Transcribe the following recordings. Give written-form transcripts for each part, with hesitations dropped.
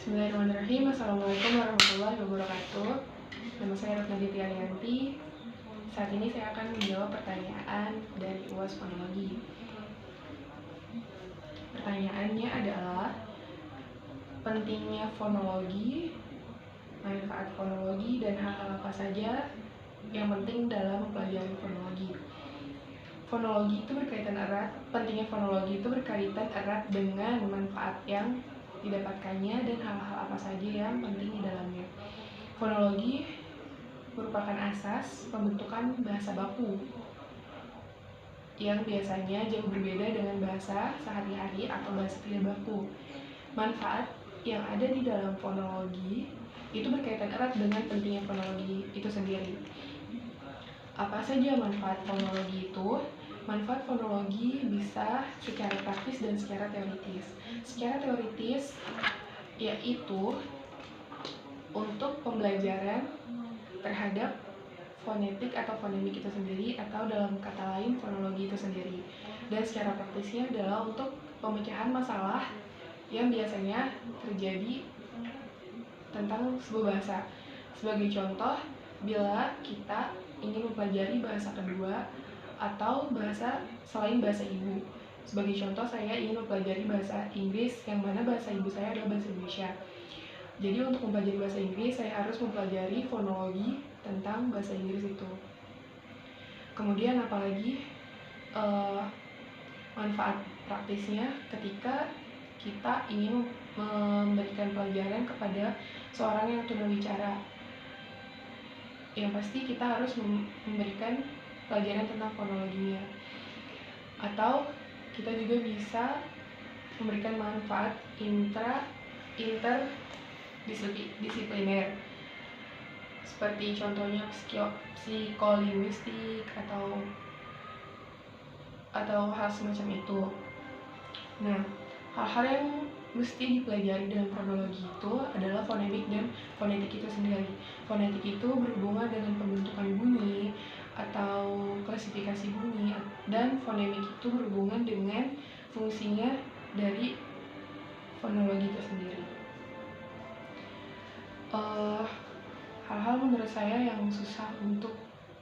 Bismillahirrahmanirrahim. Assalamualaikum warahmatullahi wabarakatuh. Nama saya Ratna Ditya Ariyanti. Saat ini saya akan menjawab pertanyaan dari UAS Fonologi. Pertanyaannya adalah pentingnya fonologi, manfaat fonologi, dan hal-hal apa saja yang penting dalam mempelajari fonologi. Fonologi itu berkaitan erat, pentingnya fonologi itu berkaitan erat dengan manfaat yang didapatkannya dan hal-hal apa saja yang penting di dalamnya. Fonologi merupakan asas pembentukan bahasa baku yang biasanya jauh berbeda dengan bahasa sehari-hari atau bahasa tidak baku. Manfaat yang ada di dalam fonologi itu berkaitan erat dengan pentingnya fonologi itu sendiri. Apa saja manfaat fonologi itu? Manfaat fonologi bisa secara praktis dan secara teoritis. Secara teoritis yaitu untuk pembelajaran terhadap fonetik atau fonemik itu sendiri, atau dalam kata lain fonologi itu sendiri. Dan secara praktisnya adalah untuk pemecahan masalah yang biasanya terjadi tentang sebuah bahasa. Sebagai contoh, bila kita ingin mempelajari bahasa kedua atau bahasa selain bahasa ibu. Sebagai contoh, saya ingin mempelajari bahasa Inggris yang mana bahasa ibu saya adalah bahasa Indonesia. Jadi untuk mempelajari bahasa Inggris, saya harus mempelajari fonologi tentang bahasa Inggris itu. Kemudian apalagi manfaat praktisnya ketika kita ingin memberikan pelajaran kepada seorang yang tunawicara. Yang pasti kita harus memberikan pelajaran tentang fonologinya. Atau kita juga bisa memberikan manfaat interdisipliner. Seperti contohnya psikolinguistik atau hal semacam itu. Nah, hal-hal yang mesti dipelajari dalam fonologi itu adalah fonemik dan fonetik itu sendiri. Fonetik itu berhubungan dengan pembentukan bunyi atau klasifikasi bunyi, dan fonemik itu berhubungan dengan fungsinya dari fonologi itu sendiri. Hal-hal menurut saya yang susah untuk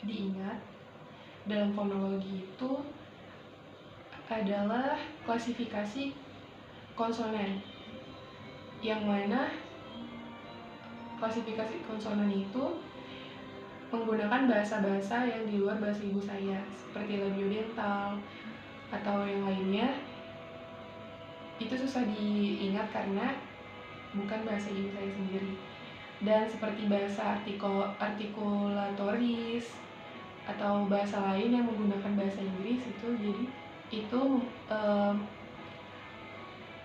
diingat dalam fonologi itu adalah klasifikasi konsonan, yang mana klasifikasi konsonan itu menggunakan bahasa-bahasa yang di luar bahasa ibu saya, seperti labiodental atau yang lainnya. Itu susah diingat karena bukan bahasa ibu saya sendiri. Dan seperti bahasa artikulatoris atau bahasa lain yang menggunakan bahasa Inggris itu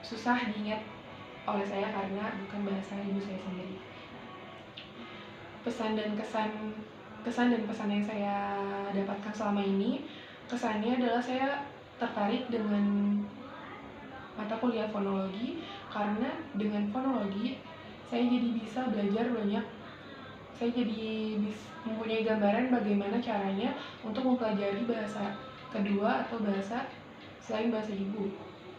susah diingat oleh saya karena bukan bahasa ibu saya sendiri. Kesan dan pesan yang saya dapatkan selama ini, kesannya adalah saya tertarik dengan mata kuliah fonologi karena dengan fonologi saya jadi bisa belajar banyak. Saya jadi mempunyai gambaran bagaimana caranya untuk mempelajari bahasa kedua atau bahasa selain bahasa ibu,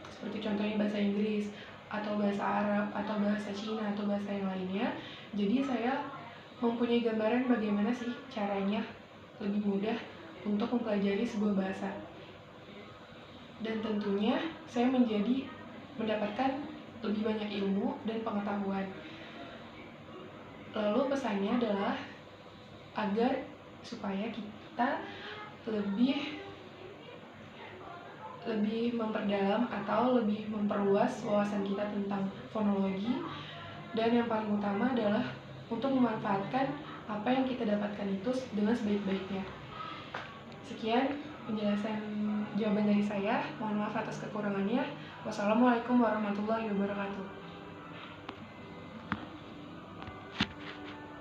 seperti contohnya bahasa Inggris atau bahasa Arab atau bahasa Cina atau bahasa yang lainnya. Jadi saya mempunyai gambaran bagaimana sih caranya lebih mudah untuk mempelajari sebuah bahasa. Dan tentunya saya mendapatkan lebih banyak ilmu dan pengetahuan. Lalu pesannya adalah agar supaya kita lebih memperdalam atau lebih memperluas wawasan kita tentang fonologi, dan yang paling utama adalah untuk memanfaatkan apa yang kita dapatkan itu dengan sebaik-baiknya. Sekian jawaban dari saya. Mohon maaf atas kekurangannya. Wassalamualaikum warahmatullahi wabarakatuh.